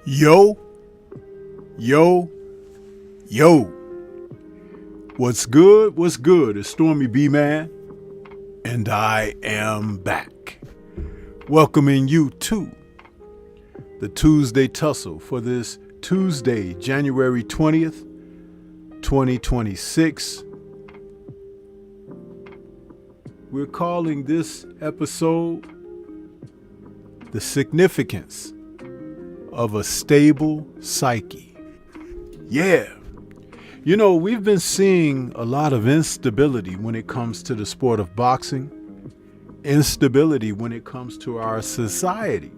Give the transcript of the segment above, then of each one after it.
Yo, yo, yo. What's good? What's good? It's Stormy B Man, and I am back. Welcoming you to the Tuesday Tussle for this Tuesday, January 20th, 2026. We're calling this episode The Significance of a Stable Psyche. Yeah. You know, we've been seeing a lot of instability when it comes to the sport of boxing. instability when it comes to our society.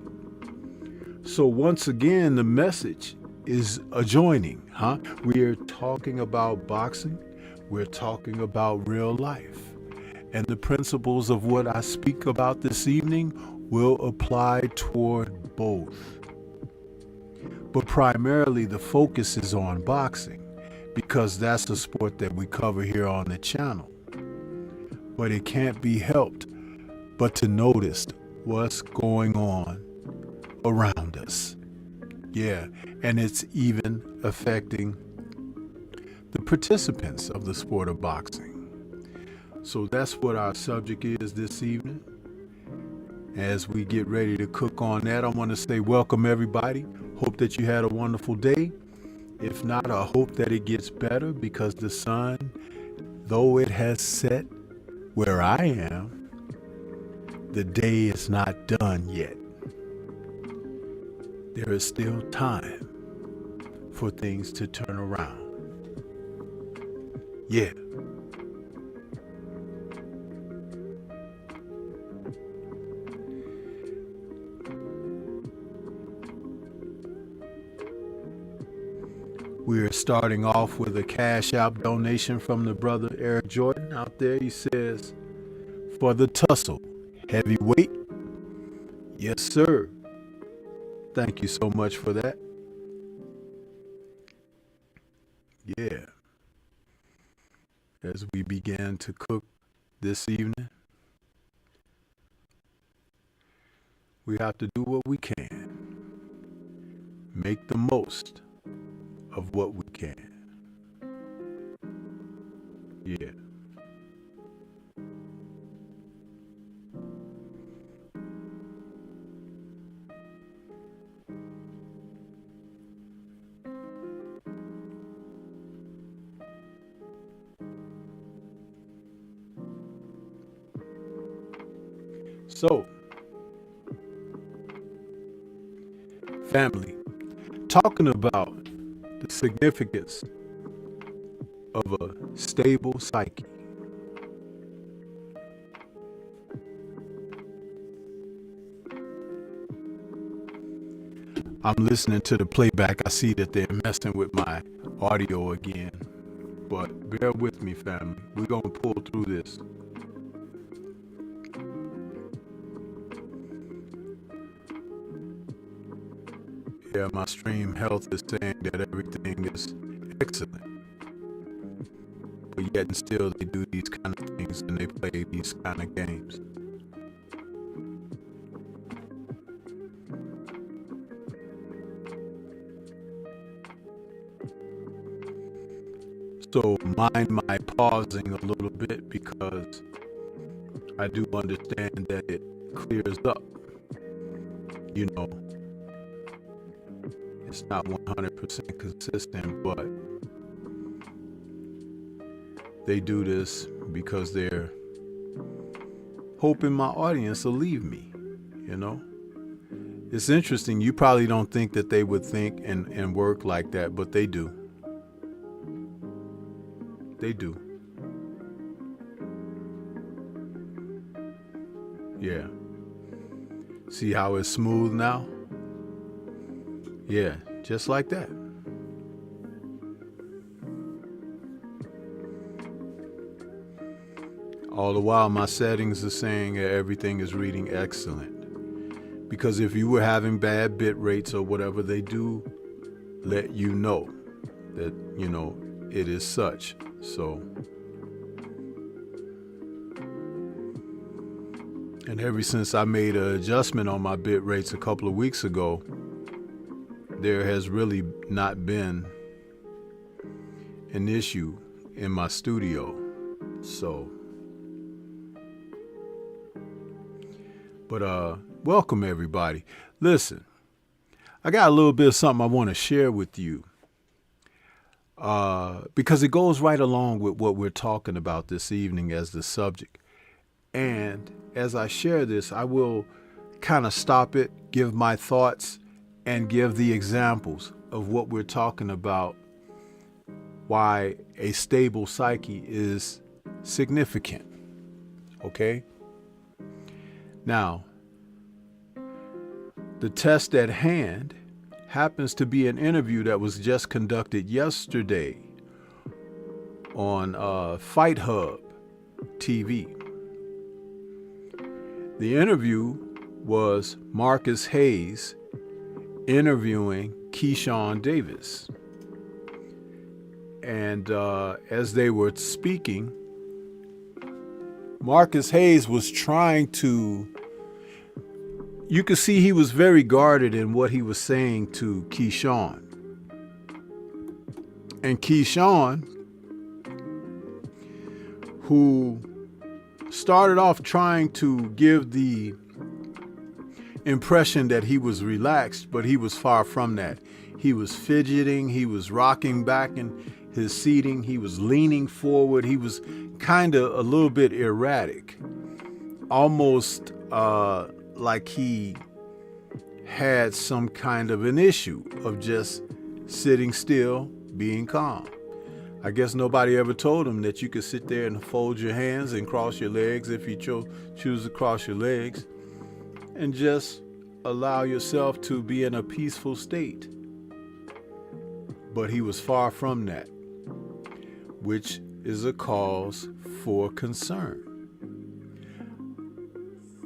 So once again, the message is adjoining, huh? We are talking about boxing. We're talking about real life. And the principles of what I speak about this evening will apply toward both. But primarily the focus is on boxing because that's the sport that we cover here on the channel. But it can't be helped but to notice what's going on around us. Yeah, and it's even affecting the participants of the sport of boxing. So that's what our subject is this evening. As we get ready to cook on that, I want to say welcome everybody. Hope that you had a wonderful day. If not, I hope that it gets better because the sun, though it has set where I am, the day is not done yet. There is still time for things to turn around. Yeah. We are starting off with a Cash App donation from the brother Eric Jordan out there. He says, for the Tussle, heavyweight. Yes, sir. Thank you so much for that. Yeah. As we begin to cook this evening, we have to do what we can. Make the most of what we can. Yeah. So, family, talking about the significance of a stable psyche. I'm listening to the playback. I see that they're messing with my audio again, but bear with me, family. We're going to pull through this. Yeah, my stream health is saying that everything is excellent. But yet and still they do these kind of things and they play these kind of games. So mind my pausing a little bit because I do understand that it clears up. You know, it's not 100% consistent, but they do this because they're hoping my audience will leave me, you know? It's interesting. You probably don't think that they would think and work like that, but they do. They do. Yeah. See how it's smooth now? Yeah, just like that. All the while my settings are saying that everything is reading excellent. Because if you were having bad bit rates or whatever, they do let you know that, you know, it is such. So, and ever since I made an adjustment on my bit rates a couple of weeks ago, there has really not been an issue in my studio. So, but welcome everybody. Listen, I got a little bit of something I want to share with you. Because it goes right along with what we're talking about this evening as the subject. And as I share this, I will kind of stop it, give my thoughts, and give the examples of what we're talking about, why a stable psyche is significant. Okay? Now, the test at hand happens to be an interview that was just conducted yesterday on Fight Hub TV. The interview was Marcus Hayes interviewing Keyshawn Davis. And as they were speaking, Marcus Hayes was trying to, you could see he was very guarded in what he was saying to Keyshawn. And Keyshawn, who started off trying to give the impression that he was relaxed, but he was far from that. He was fidgeting, he was rocking back in his seating, he was leaning forward, he was kind of a little bit erratic, almost like he had some kind of an issue of just sitting still, being calm. I guess nobody ever told him that you could sit there and fold your hands and cross your legs if you choose to cross your legs, and just allow yourself to be in a peaceful state. But he was far from that, which is a cause for concern.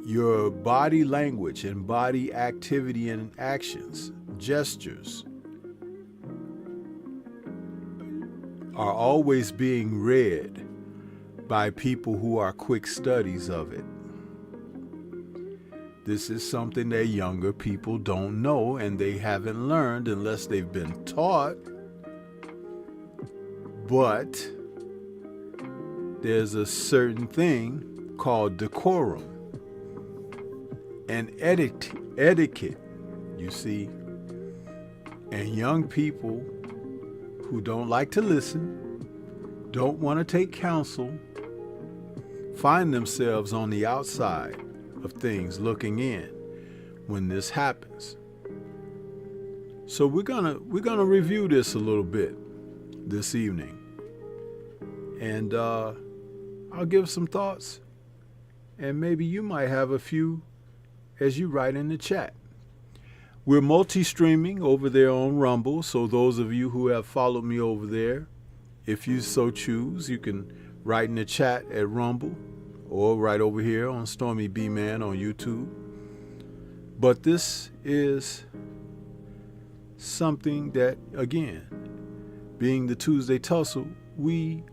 Your body language and body activity and actions, gestures, are always being read by people who are quick studies of it. This is something that younger people don't know, and they haven't learned unless they've been taught. But there's a certain thing called decorum and etiquette, you see. And young people who don't like to listen, don't want to take counsel, find themselves on the outside of things looking in when this happens. So we're gonna review this a little bit this evening. And I'll give some thoughts, and maybe you might have a few as you write in the chat. We're multi-streaming over there on Rumble, so those of you who have followed me over there, if you so choose, you can write in the chat at Rumble or right over here on Stormy B Man on YouTube. But this is something that, again, being the Tuesday Tussle, we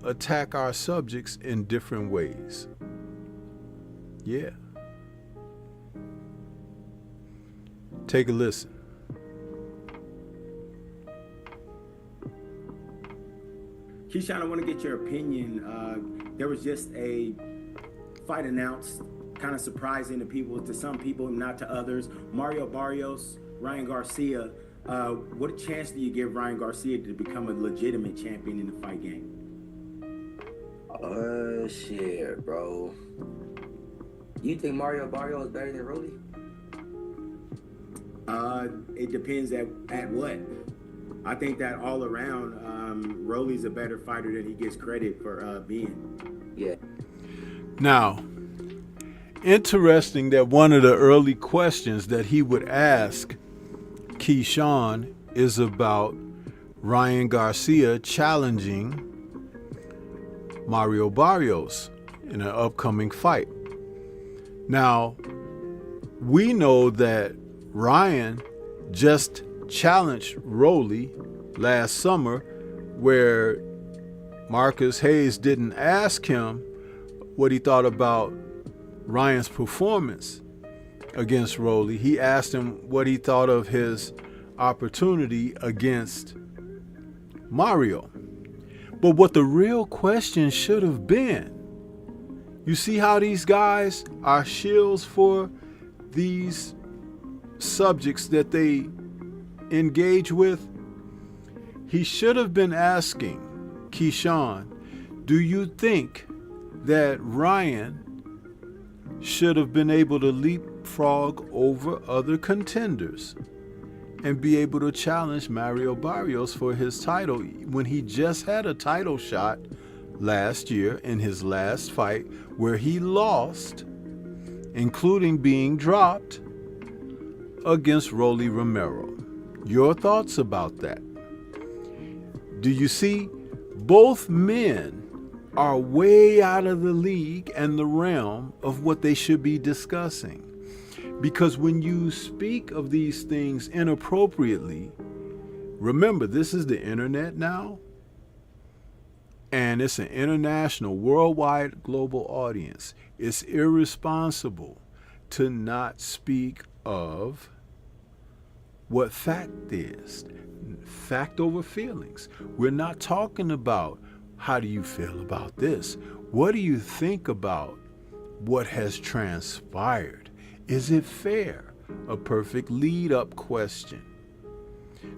attack our subjects in different ways. Yeah. Take a listen. Keyshawn, I want to get your opinion. There was just a fight announced, kind of surprising to some people, not to others. Mario Barrios, Ryan Garcia. What chance do you give Ryan Garcia to become a legitimate champion in the fight game? Shit, bro. You think Mario Barrios is better than Rolly? It depends at what. I think that all around, Rolly's a better fighter than he gets credit for being. Yeah. Now, interesting that one of the early questions that he would ask Keyshawn is about Ryan Garcia challenging Mario Barrios in an upcoming fight. Now, we know that Ryan just challenged Rolly last summer, where Marcus Hayes didn't ask him what he thought about Ryan's performance against Rolly. He asked him what he thought of his opportunity against Mario. But what the real question should have been, you see how these guys are shills for these subjects that they engage with? He should have been asking Keyshawn, do you think that Ryan should have been able to leapfrog over other contenders and be able to challenge Mario Barrios for his title when he just had a title shot last year in his last fight where he lost including being dropped against Rolly Romero. Your thoughts about that? Do you see? Both men are way out of the league and the realm of what they should be discussing. Because when you speak of these things inappropriately, remember, this is the internet now, and it's an international, worldwide, global audience. It's irresponsible to not speak of what fact is. Fact over feelings. We're not talking about how do you feel about this? What do you think about what has transpired? Is it fair? A perfect lead-up question.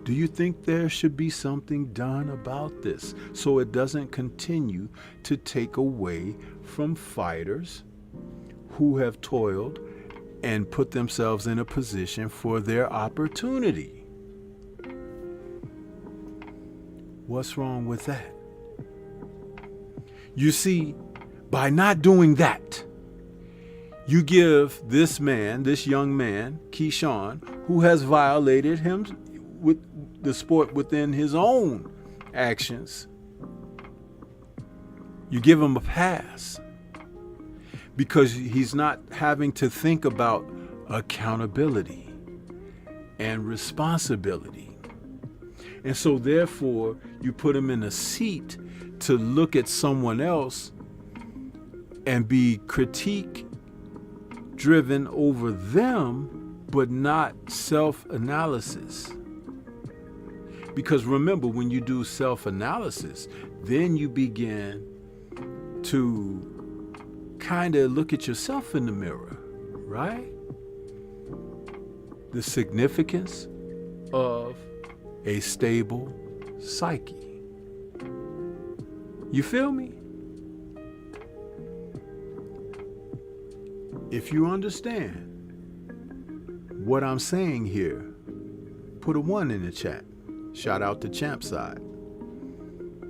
Do you think there should be something done about this so it doesn't continue to take away from fighters who have toiled and put themselves in a position for their opportunity? What's wrong with that? You see, by not doing that, you give this man, this young man, Keyshawn, who has violated him with the sport within his own actions, you give him a pass because he's not having to think about accountability and responsibility. And so therefore, you put him in a seat to look at someone else and be critique driven over them, but not self-analysis. Because remember, when you do self-analysis, then you begin to kind of look at yourself in the mirror, right? The significance of a stable psyche. You feel me? If you understand what I'm saying here, put a 1 in the chat. Shout out to Champside.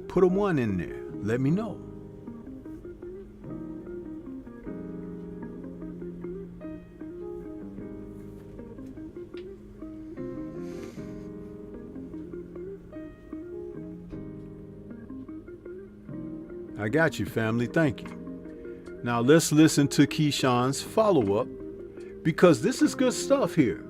Put a 1 in there. Let me know. I got you, family. Thank you. Now let's listen to Keyshawn's follow-up, because this is good stuff here.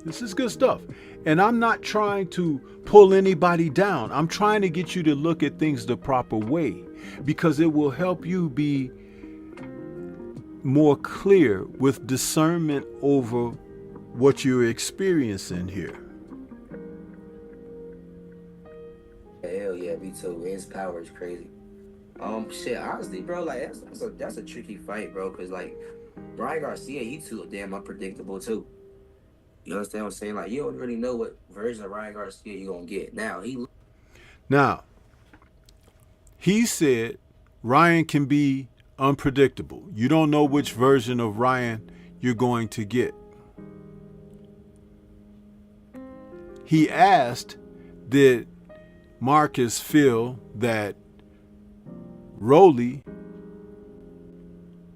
This is good stuff. And I'm not trying to pull anybody down. I'm trying to get you to look at things the proper way, because it will help you be more clear with discernment over what you're experiencing here. Hell yeah, me too. His power is crazy. Shit, honestly, bro, like that's a tricky fight, bro, because like Ryan Garcia, he too damn unpredictable too. You understand what I'm saying? Like, you don't really know what version of Ryan Garcia you're gonna get. Now he said Ryan can be unpredictable. You don't know which version of Ryan you're going to get. He asked, did Marcus feel that Rolly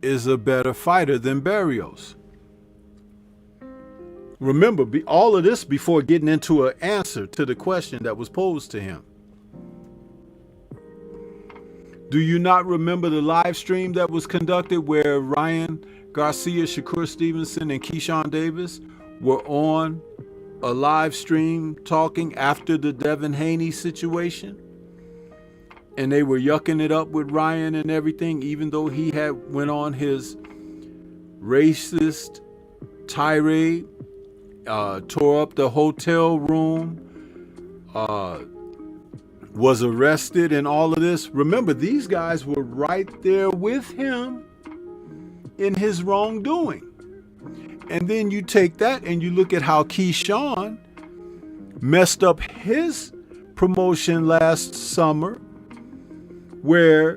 is a better fighter than Barrios? Remember, all of this before getting into an answer to the question that was posed to him. Do you not remember the live stream that was conducted where Ryan Garcia, Shakur Stevenson, and Keyshawn Davis were on a live stream talking after the Devin Haney situation? And they were yucking it up with Ryan and everything, even though he had went on his racist tirade, tore up the hotel room, was arrested and all of this. Remember, these guys were right there with him in his wrongdoing. And then you take that and you look at how Keyshawn messed up his promotion last summer, where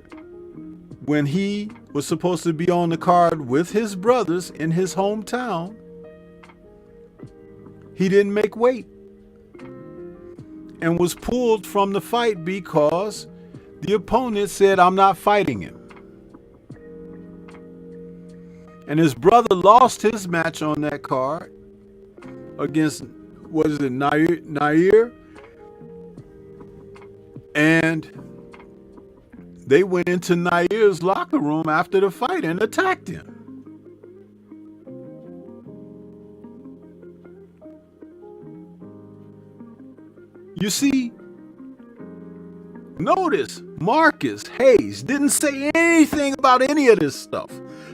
when he was supposed to be on the card with his brothers in his hometown, he didn't make weight and was pulled from the fight because the opponent said, I'm not fighting him. And his brother lost his match on that card against, what is it, Nair? And they went into Nair's locker room after the fight and attacked him. You see, notice Marcus Hayes didn't say anything about any of this stuff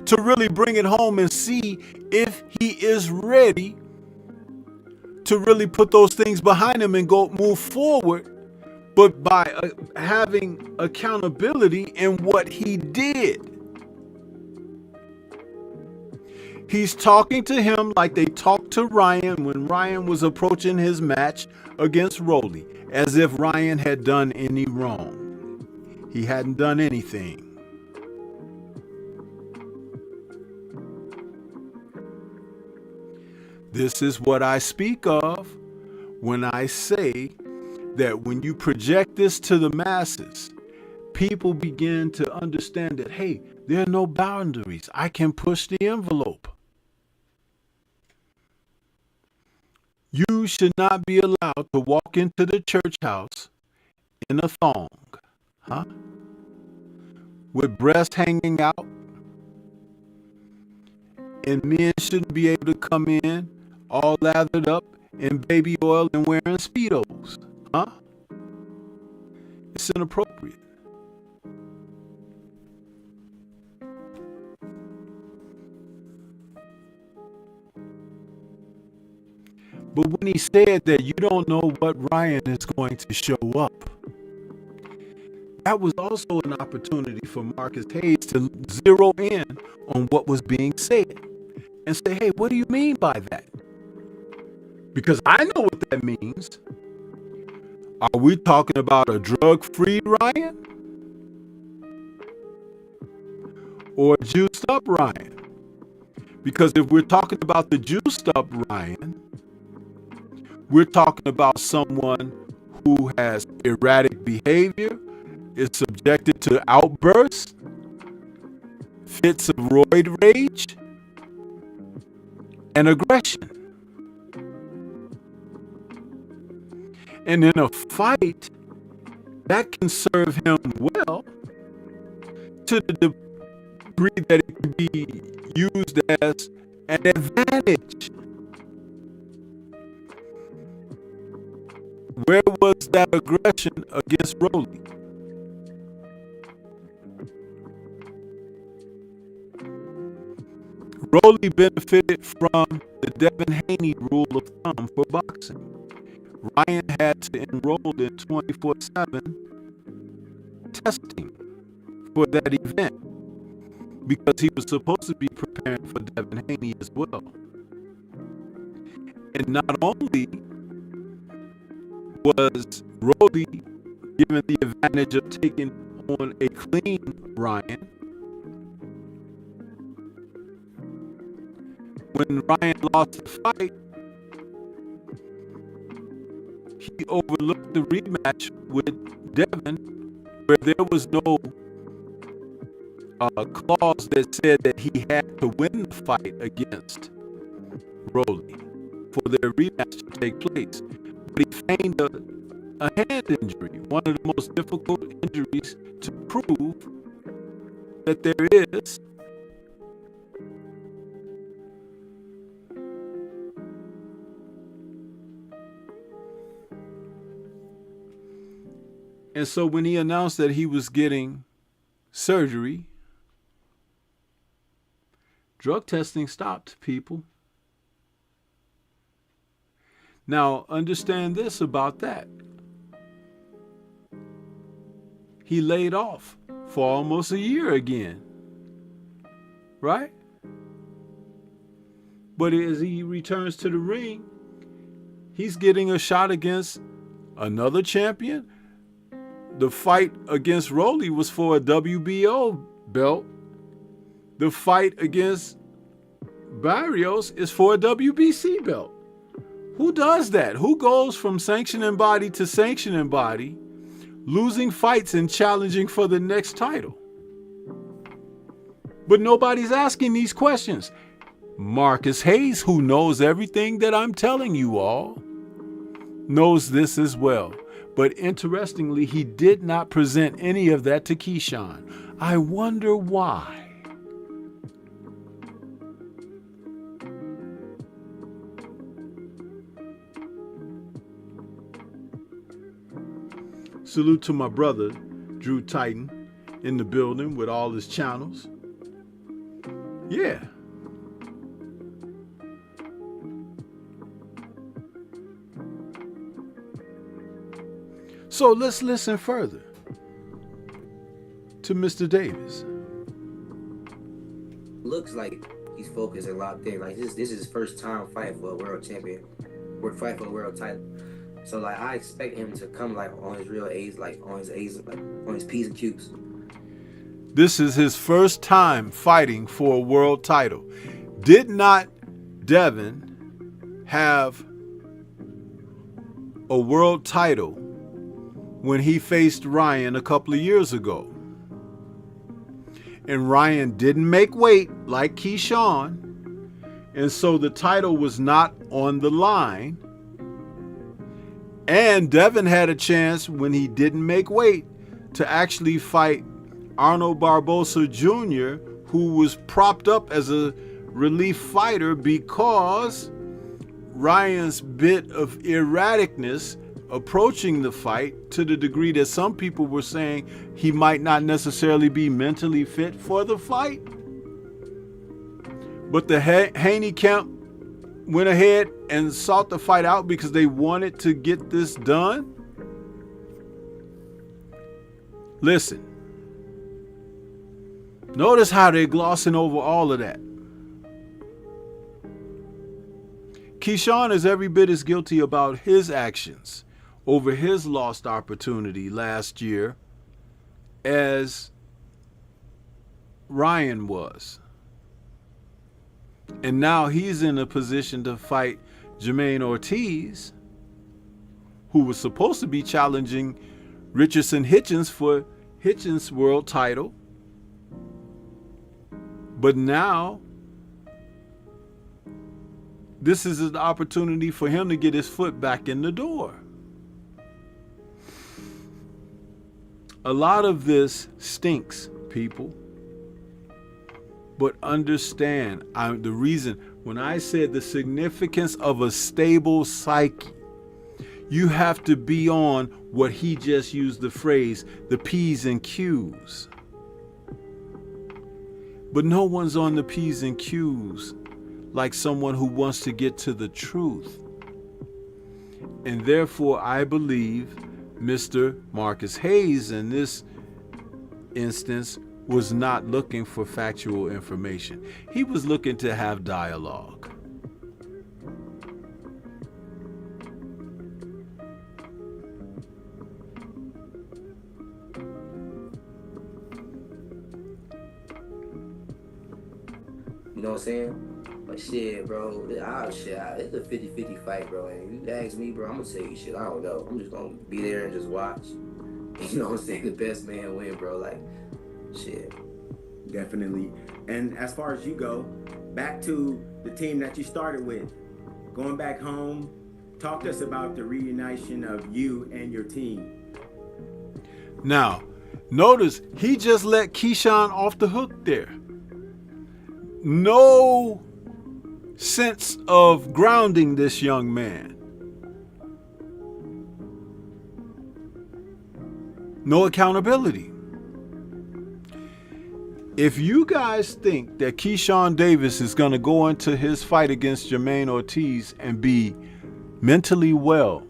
to really bring it home and see if he is ready to really put those things behind him and go move forward, but by having accountability in what he did. He's talking to him like they talked to Ryan when Ryan was approaching his match against Rolly, as if Ryan had done any wrong. He hadn't done anything. This is what I speak of when I say that when you project this to the masses, people begin to understand that, hey, there are no boundaries. I can push the envelope. You should not be allowed to walk into the church house in a thong, with breasts hanging out. And men shouldn't be able to come in all lathered up in baby oil and wearing Speedos, It's inappropriate. But when he said that you don't know what Ryan is going to show up, that was also an opportunity for Marcus Hayes to zero in on what was being said and say, hey, what do you mean by that? Because I know what that means. Are we talking about a drug-free Ryan? Or a juiced-up Ryan? Because if we're talking about the juiced-up Ryan, we're talking about someone who has erratic behavior, is subjected to outbursts, fits of roid rage, and aggression. And in a fight, that can serve him well to the degree that it can be used as an advantage. Where was that aggression against Rolly? Rolly benefited from the Devin Haney rule of thumb for boxing. Ryan had to enroll in 24/7 testing for that event because he was supposed to be preparing for Devin Haney as well. And not only was Rolly given the advantage of taking on a clean Ryan, when Ryan lost the fight, he overlooked the rematch with Devin, where there was no clause that said that he had to win the fight against Rolly for their rematch to take place. But he feigned a hand injury, one of the most difficult injuries to prove that there is. And so when he announced that he was getting surgery, drug testing stopped, people. Now, understand this about that. He laid off for almost a year again, right? But as he returns to the ring, he's getting a shot against another champion. The fight against Rolly was for a WBO belt. The fight against Barrios is for a WBC belt. Who does that? Who goes from sanctioning body to sanctioning body, losing fights and challenging for the next title? But nobody's asking these questions. Marcus Hayes, who knows everything that I'm telling you all, knows this as well. But interestingly, he did not present any of that to Keyshawn. I wonder why. Salute to my brother, Drew Titan, in the building with all his channels. Yeah. So let's listen further to Mr. Davis. Looks like he's focused and locked in. Like this is his first time fighting for a world champion. We're fighting for a world title. So like I expect him to come like on his real A's, like on his A's, like on his P's and Q's. This is his first time fighting for a world title. Did not Devin have a world title when he faced Ryan a couple of years ago? And Ryan didn't make weight like Keyshawn, and so the title was not on the line. And Devin had a chance when he didn't make weight to actually fight Arnold Barbosa Jr., who was propped up as a relief fighter because Ryan's bit of erraticness approaching the fight, to the degree that some people were saying he might not necessarily be mentally fit for the fight. But the Haney camp went ahead and sought the fight out because they wanted to get this done. Listen. Notice how they're glossing over all of that. Keyshawn is every bit as guilty about his actions over his lost opportunity last year as Ryan was. And now he's in a position to fight Jermaine Ortiz, who was supposed to be challenging Richardson Hitchens for Hitchens' world title. But now, this is an opportunity for him to get his foot back in the door. A lot of this stinks, people. But understand, the reason, when I said the significance of a stable psyche, you have to be on what he just used the phrase, the P's and Q's. But no one's on the P's and Q's like someone who wants to get to the truth. And therefore, I believe Mr. Marcus Hayes in this instance was not looking for factual information. He was looking to have dialogue. You know what I'm saying? But shit, bro, it's a 50-50 fight, bro. And you ask me, bro, I'm gonna tell you shit. I don't know. I'm just gonna be there and just watch. You know what I'm saying? The best man win, bro. Like, shit. Definitely. And as far as you go, back to the team that you started with, going back home, talk to us about the reunition of you and your team. Now, notice he just let Keyshawn off the hook there. No sense of grounding this young man. No accountability. If you guys think that Keyshawn Davis is going to go into his fight against Jermaine Ortiz and be mentally well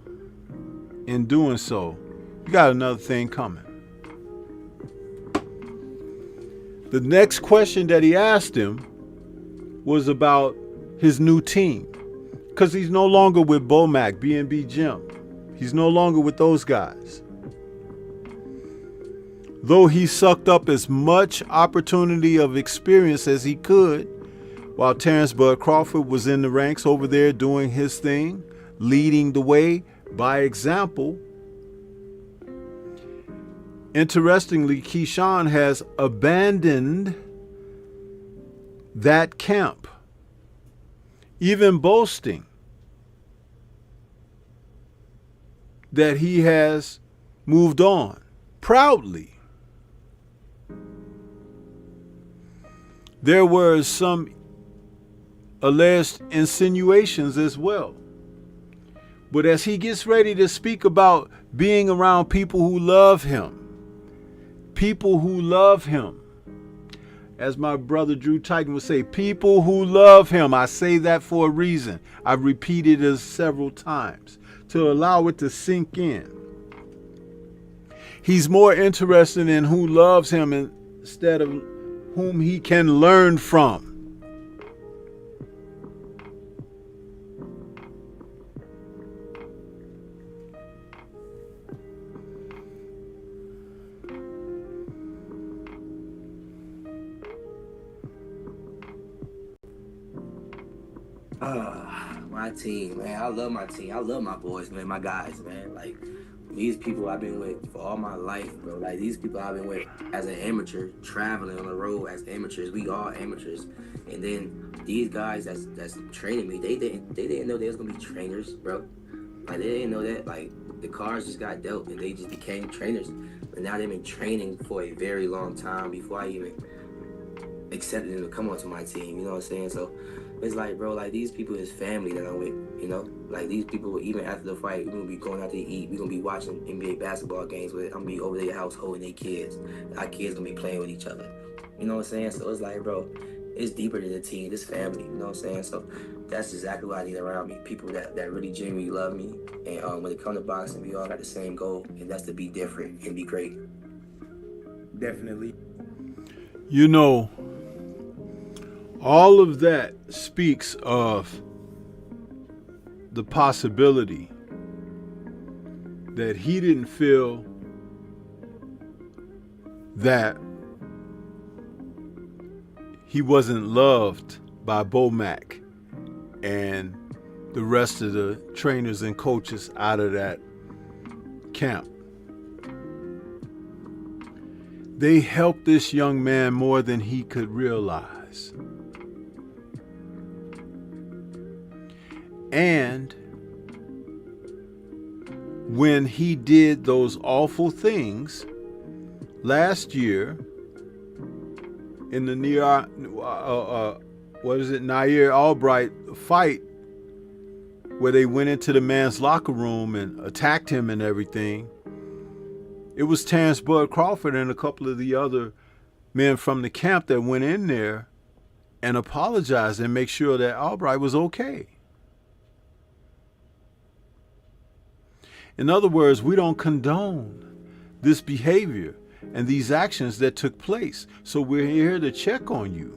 in doing so, you got another thing coming. The next question that he asked him was about his new team, because he's no longer with Bomac, B&B Gym. He's no longer with those guys. Though he sucked up as much opportunity of experience as he could, while Terrence Bud Crawford was in the ranks over there doing his thing, leading the way by example. Interestingly, Keyshawn has abandoned that camp, even boasting that he has moved on proudly. There were some alleged insinuations as well. But as he gets ready to speak about being around people who love him, as my brother Drew Titan would say, people who love him. I say that for a reason. I've repeated it several times to allow it to sink in. He's more interested in who loves him instead of whom he can learn from. My team, man. I love my team. I love my boys, man. My guys, man. Like, these people I've been with for all my life, bro. Like, these people I've been with as an amateur, traveling on the road as amateurs. We all amateurs. And then these guys that's training me, they didn't know they was gonna be trainers, bro. Like, they didn't know that. Like, the cards just got dealt and they just became trainers. And now they've been training for a very long time before I even accepted them to come onto my team. You know what I'm saying? So it's like, bro, like, these people is family that I'm with, you know? Like, these people, even after the fight, we're going to be going out to eat. We're going to be watching NBA basketball games with. I'm going to be over their house holding their kids. Our kids going to be playing with each other. You know what I'm saying? So it's like, bro, it's deeper than the team. It's family. You know what I'm saying? So that's exactly what I need around me. People that really genuinely love me. And when it comes to boxing, we all got the same goal, and that's to be different and be great. Definitely. You know, all of that speaks of the possibility that he didn't feel that he wasn't loved by Bomac and the rest of the trainers and coaches out of that camp. They helped this young man more than he could realize. And when he did those awful things last year in the Nair Albright fight, where they went into the man's locker room and attacked him and everything, it was Terrence Bud Crawford and a couple of the other men from the camp that went in there and apologized and make sure that Albright was okay. In other words, we don't condone this behavior and these actions that took place. So we're here to check on you,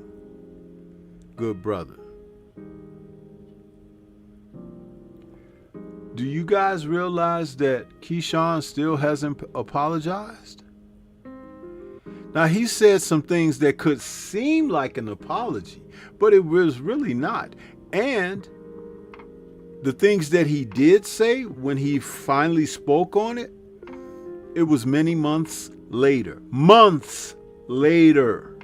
good brother. Do you guys realize that Keyshawn still hasn't apologized? Now, he said some things that could seem like an apology, but it was really not. And the things that he did say when he finally spoke on it, it was many months later. Months later.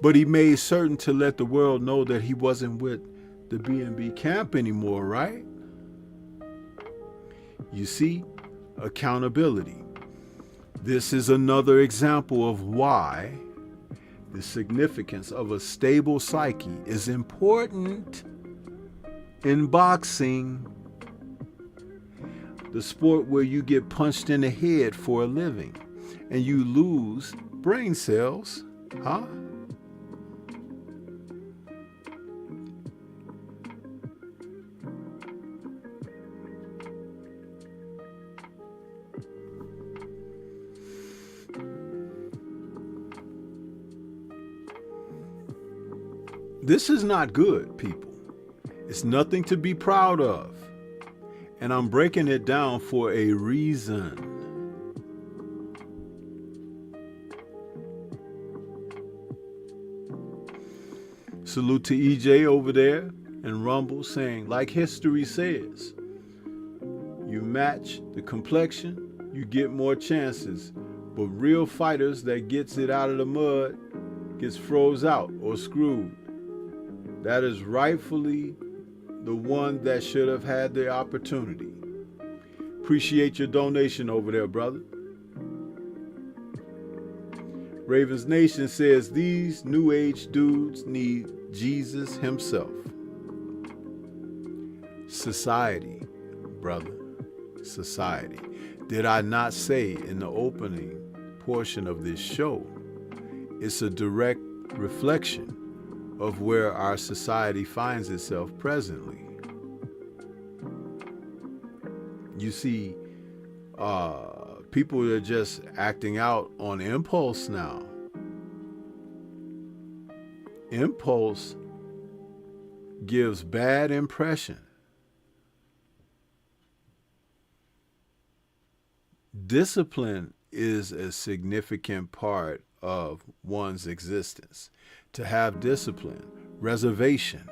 But he made certain to let the world know that he wasn't with the B&B camp anymore, right? You see, accountability. This is another example of why the significance of a stable psyche is important in boxing, the sport where you get punched in the head for a living and you lose brain cells, huh? This is not good, people. It's nothing to be proud of. And I'm breaking it down for a reason. Salute to EJ over there and Rumble saying, like history says, you match the complexion, you get more chances. But real fighters that gets it out of the mud gets froze out or screwed. That is rightfully the one that should have had the opportunity. Appreciate your donation over there, brother. Ravens Nation says these new age dudes need Jesus himself. Society, brother, society. Did I not say in the opening portion of this show, it's a direct reflection of where our society finds itself presently. You see, people are just acting out on impulse now. Impulse gives bad impression. Discipline is a significant part of one's existence. To have discipline, reservation,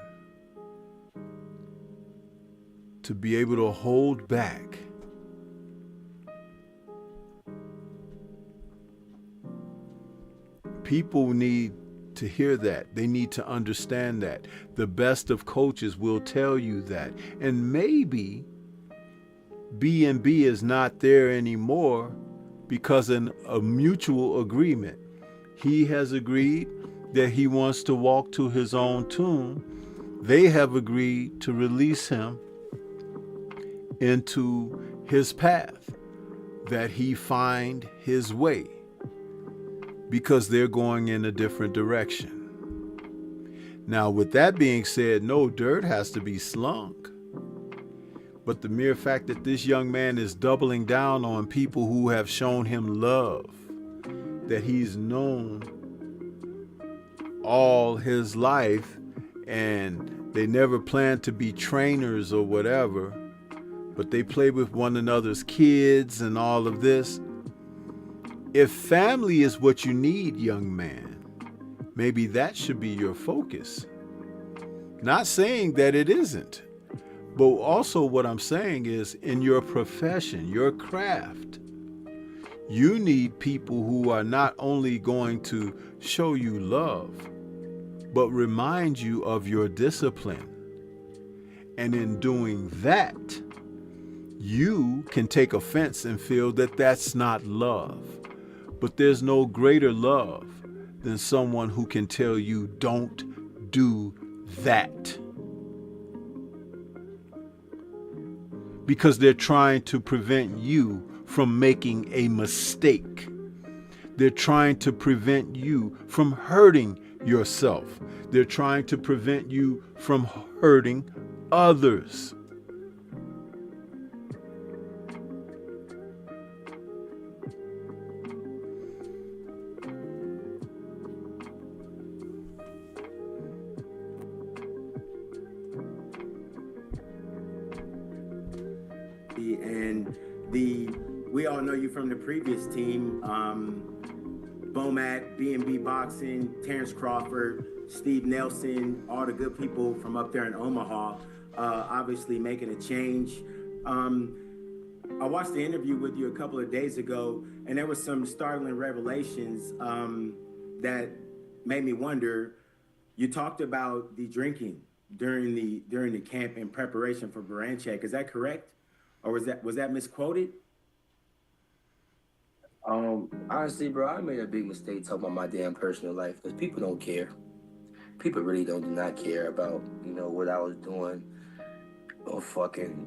to be able to hold back. People need to hear that. They need to understand that. The best of coaches will tell you that. And maybe B&B is not there anymore because in a mutual agreement, he has agreed that he wants to walk to his own tune. They have agreed to release him into his path, that he find his way, because they're going in a different direction. Now, with that being said, no dirt has to be slung. But the mere fact that this young man is doubling down on people who have shown him love, that he's known all his life, and they never planned to be trainers or whatever, but they play with one another's kids and all of this. If family is what you need, young man, maybe that should be your focus. Not saying that it isn't, but also what I'm saying is in your profession, your craft, you need people who are not only going to show you love, but remind you of your discipline. And in doing that, you can take offense and feel that that's not love. But there's no greater love than someone who can tell you, don't do that. Because they're trying to prevent you from making a mistake. They're trying to prevent you from hurting yourself. They're trying to prevent you from hurting others. And we all know you from the previous team, Bomat, B&B Boxing, Terrence Crawford, Steve Nelson, all the good people from up there in Omaha, obviously making a change. I watched the interview with you a couple of days ago, and there was some startling revelations that made me wonder. You talked about the drinking during the camp in preparation for Baranchek. Is that correct? Or was that misquoted? Honestly, bro, I made a big mistake talking about my damn personal life because people don't care. People really do not care about, what I was doing or fucking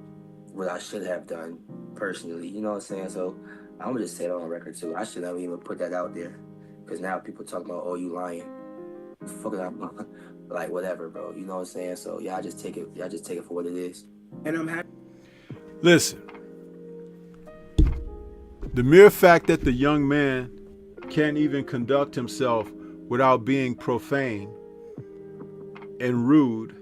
what I should have done personally. You know what I'm saying? So I'm gonna just say it on record too. I should not even put that out there because now people talking about, oh, you lying. Fuck it, I'm like whatever, bro. You know what I'm saying? So y'all just take it for what it is. And I'm happy. Listen, the mere fact that the young man can't even conduct himself without being profane and rude,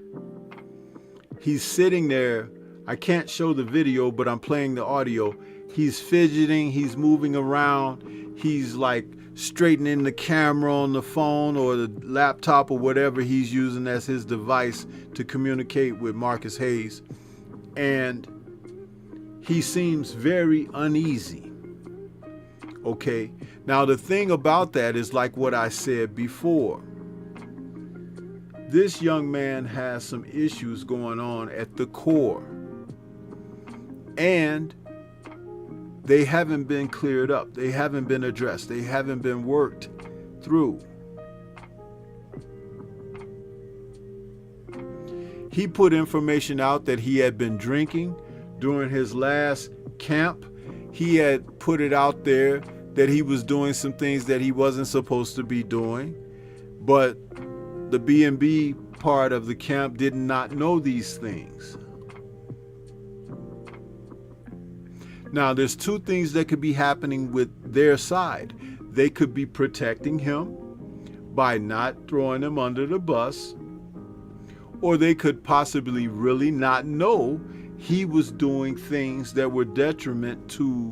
he's sitting there. I can't show the video, but I'm playing the audio. He's fidgeting, he's moving around, he's like straightening the camera on the phone or the laptop or whatever he's using as his device to communicate with Marcus Hayes. And he seems very uneasy. Okay. Now, the thing about that is like what I said before. This young man has some issues going on at the core. And they haven't been cleared up. They haven't been addressed. They haven't been worked through. He put information out that he had been drinking during his last camp. He had put it out there that he was doing some things that he wasn't supposed to be doing. But the B&B part of the camp did not know these things. Now, there's two things that could be happening with their side. They could be protecting him by not throwing him under the bus, or they could possibly really not know he was doing things that were detriment to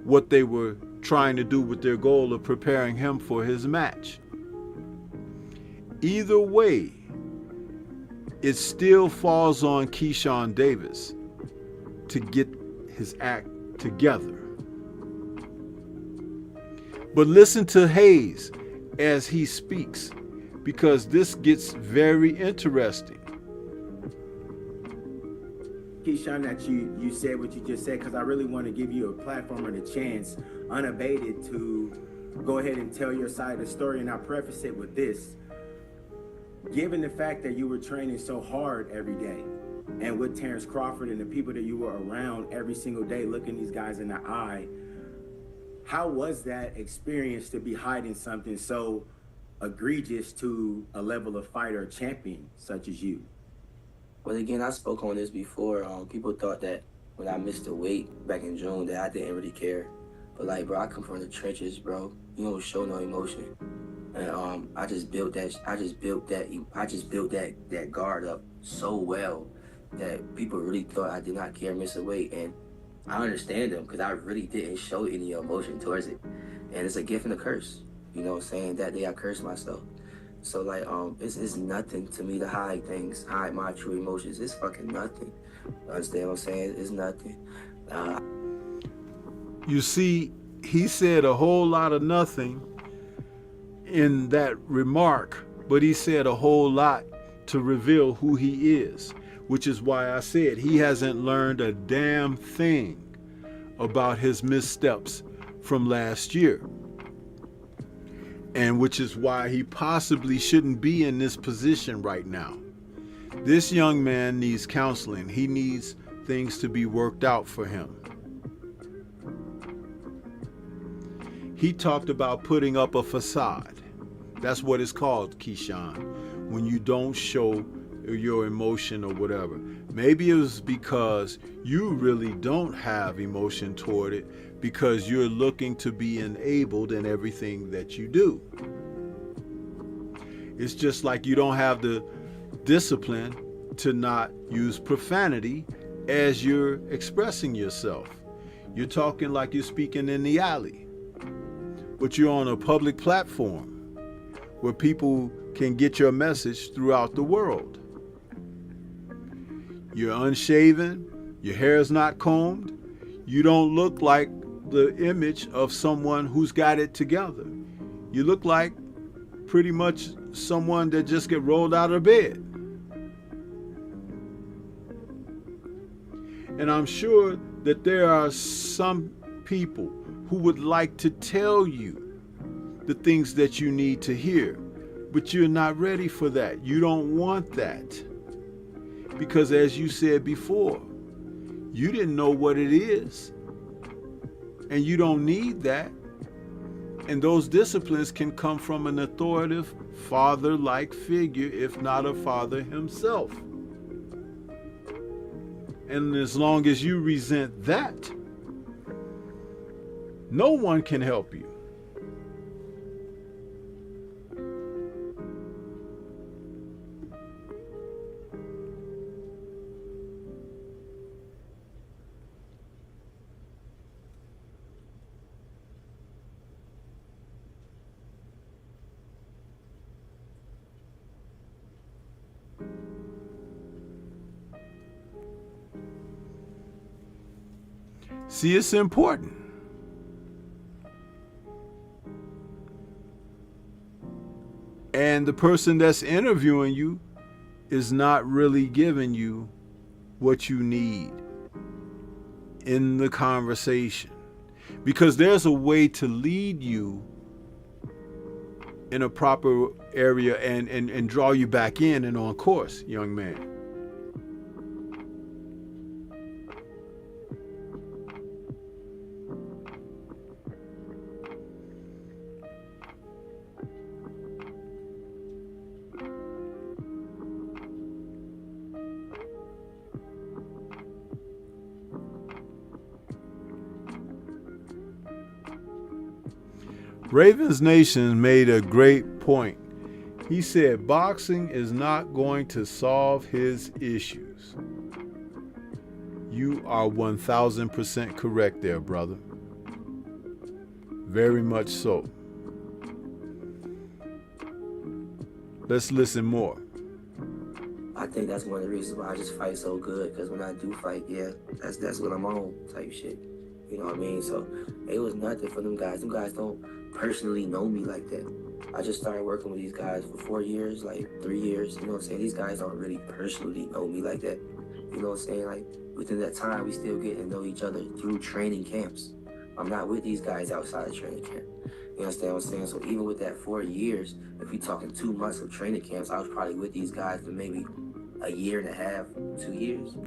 what they were trying to do with their goal of preparing him for his match. Either way, it still falls on Keyshawn Davis to get his act together. But listen to Hayes as he speaks, because this gets very interesting. Keyshawn, that you said what you just said, because I really want to give you a platform and a chance, unabated, to go ahead and tell your side of the story. And I preface it with this. Given the fact that you were training so hard every day, and with Terrence Crawford and the people that you were around every single day, looking these guys in the eye, how was that experience to be hiding something so egregious to a level of fighter champion such as you? Well, again, I spoke on this before. People thought that when I missed the weight back in June that I didn't really care. But like, bro, I come from the trenches, bro. You don't show no emotion. And I just built that guard up so well that people really thought I did not care miss a weight. And I understand them, because I really didn't show any emotion towards it. And it's a gift and a curse. You know what I'm saying? That day I cursed myself. So like, it's nothing to me to hide things, hide my true emotions. It's fucking nothing. You understand what I'm saying? It's nothing. You see, he said a whole lot of nothing in that remark, but he said a whole lot to reveal who he is, which is why I said he hasn't learned a damn thing about his missteps from last year. And which is why he possibly shouldn't be in this position right now. This young man needs counseling. He needs things to be worked out for him. He talked about putting up a facade. That's what it's called, Keyshawn, when you don't show your emotion or whatever. Maybe it was because you really don't have emotion toward it, because you're looking to be enabled in everything that you do. It's just like you don't have the discipline to not use profanity as you're expressing yourself. You're talking like you're speaking in the alley, but you're on a public platform where people can get your message throughout the world. You're unshaven, your hair is not combed, you don't look like the image of someone who's got it together. You look like pretty much someone that just get rolled out of bed. And I'm sure that there are some people who would like to tell you the things that you need to hear, but you're not ready for that. You don't want that. Because as you said before, you didn't know what it is. And you don't need that. And those disciplines can come from an authoritative, father-like figure, if not a father himself. And as long as you resent that, no one can help you. See, it's important. and the person that's interviewing you is not really giving you what you need in the conversation. Because there's a way to lead you in a proper area and draw you back in and on course, young man. Ravens Nation made a great point. He said boxing is not going to solve his issues. You are 1000% correct there, brother. Very much so. Let's listen more. I think that's one of the reasons why I just fight so good, because when I do fight, yeah, that's what I'm on type shit. You know what I mean? So it was nothing for them guys. Them guys don't personally know me like that. I just started working with these guys for 4 years, like 3 years. You know what I'm saying? These guys don't really personally know me like that. You know what I'm saying? Like within that time, we still get to know each other through training camps. I'm not with these guys outside of training camp. You understand what I'm saying? So even with that 4 years, if we talking 2 months of training camps, I was probably with these guys for maybe a year and a half, 2 years.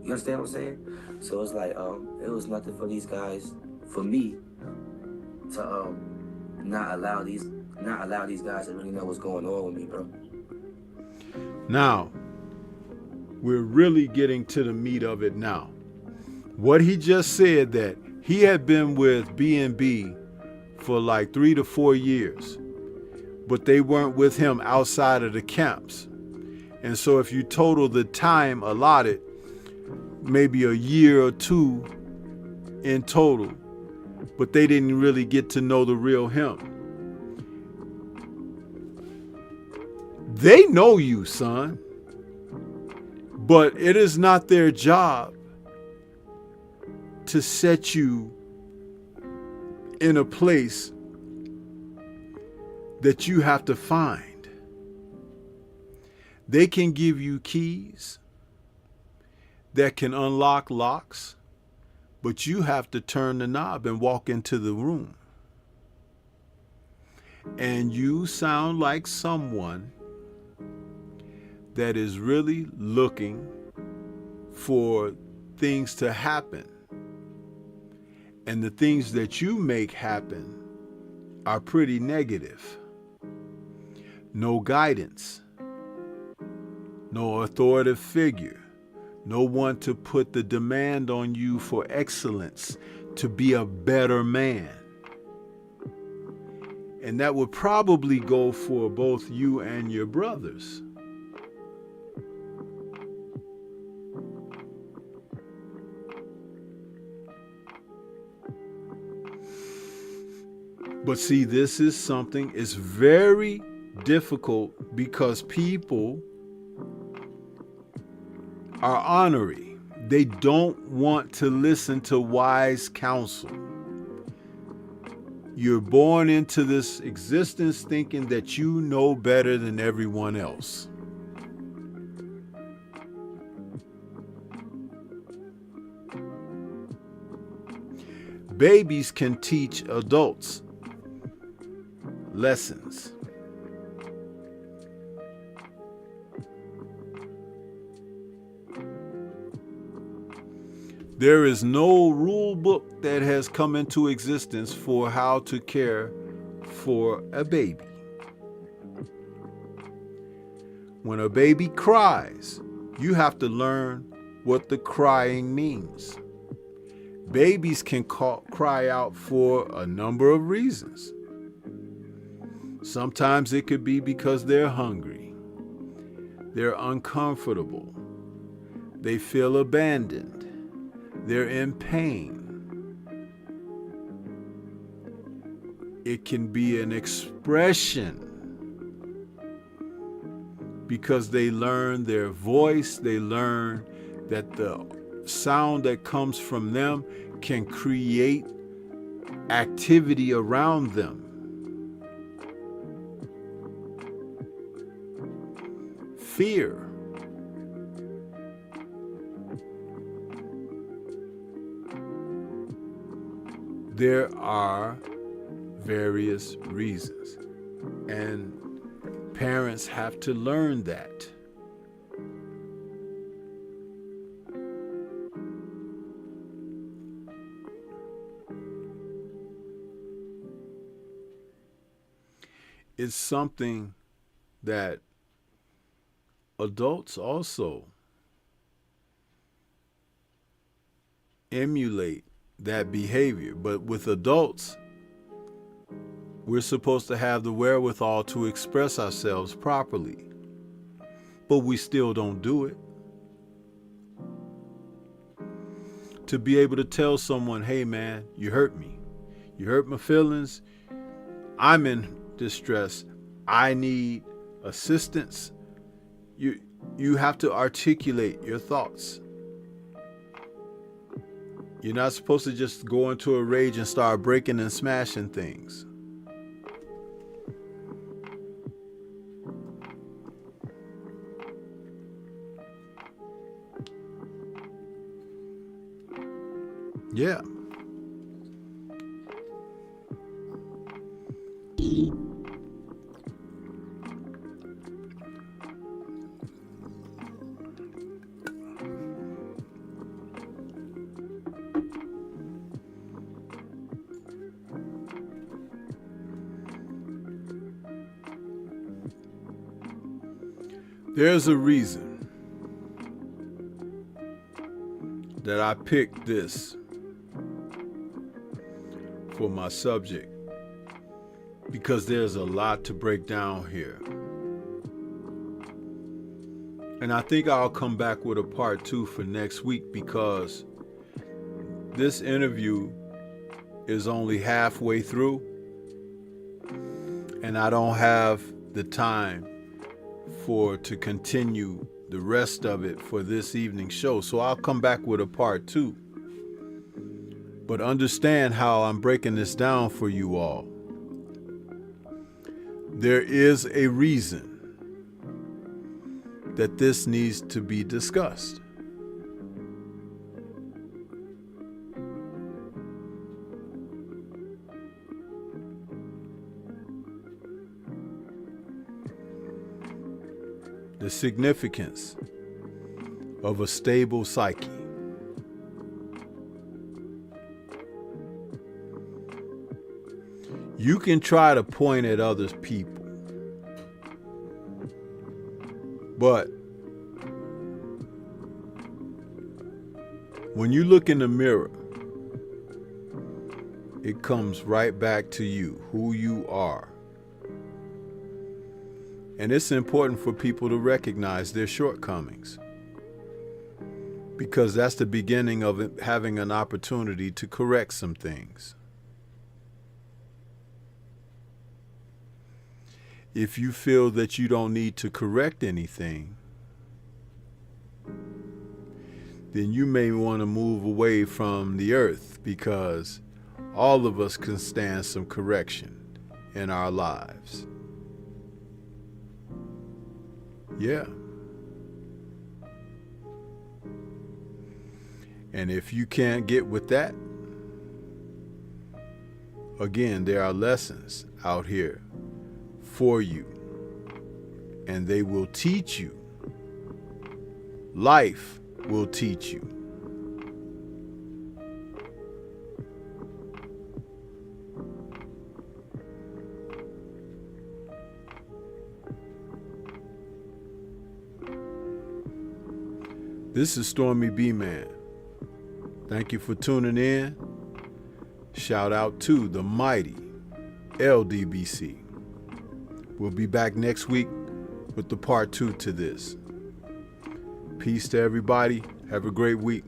You understand what I'm saying? So it's like, it was nothing for these guys, for me, to not allow these guys to really know what's going on with me, bro. Now, we're really getting to the meat of it now. What he just said, that he had been with B&B for like 3 to 4 years, but they weren't with him outside of the camps. And so if you total the time allotted, maybe a year or 2 in total, but they didn't really get to know the real him. They know you, son, but it is not their job to set you in a place that you have to find. They can give you keys that can unlock locks, but you have to turn the knob and walk into the room. And you sound like someone that is really looking for things to happen. And the things that you make happen are pretty negative. No guidance, no authoritative figure, no one to put the demand on you for excellence, to be a better man. And that would probably go for both you and your brothers. But see, this is something, it's very difficult because people are ornery. They don't want to listen to wise counsel. You're born into this existence thinking that you know better than everyone else. Babies can teach adults lessons. There is no rule book that has come into existence for how to care for a baby. When a baby cries, you have to learn what the crying means. Babies can cry out for a number of reasons. Sometimes it could be because they're hungry, they're uncomfortable, they feel abandoned, they're in pain. It can be an expression because they learn their voice, they learn that the sound that comes from them can create activity around them. fear. There are various reasons, and parents have to learn that. It's something that adults also emulate that behavior. But with adults, we're supposed to have the wherewithal to express ourselves properly, but we still don't do it. To be able to tell someone, hey man, you hurt me. You hurt my feelings. I'm in distress. I need assistance. You have to articulate your thoughts. You're not supposed to just go into a rage and start breaking and smashing things. Yeah. There's a reason that I picked this for my subject, because there's a lot to break down here. And I think I'll come back with a part 2 for next week, because this interview is only halfway through and I don't have the time to continue the rest of it for this evening's show. So I'll come back with a part 2. But understand how I'm breaking this down for you all. There is a reason that this needs to be discussed. The significance of a stable psyche. You can try to point at other people, but when you look in the mirror, it comes right back to you, who you are. And it's important for people to recognize their shortcomings, because that's the beginning of having an opportunity to correct some things. If you feel that you don't need to correct anything, then you may want to move away from the earth, because all of us can stand some correction in our lives. Yeah. And if you can't get with that, again, there are lessons out here for you, and they will teach you. Life will teach you. This is Stormy B-Man. Thank you for tuning in. Shout out to the mighty LDBC. We'll be back next week with the part 2 to this. Peace to everybody. Have a great week.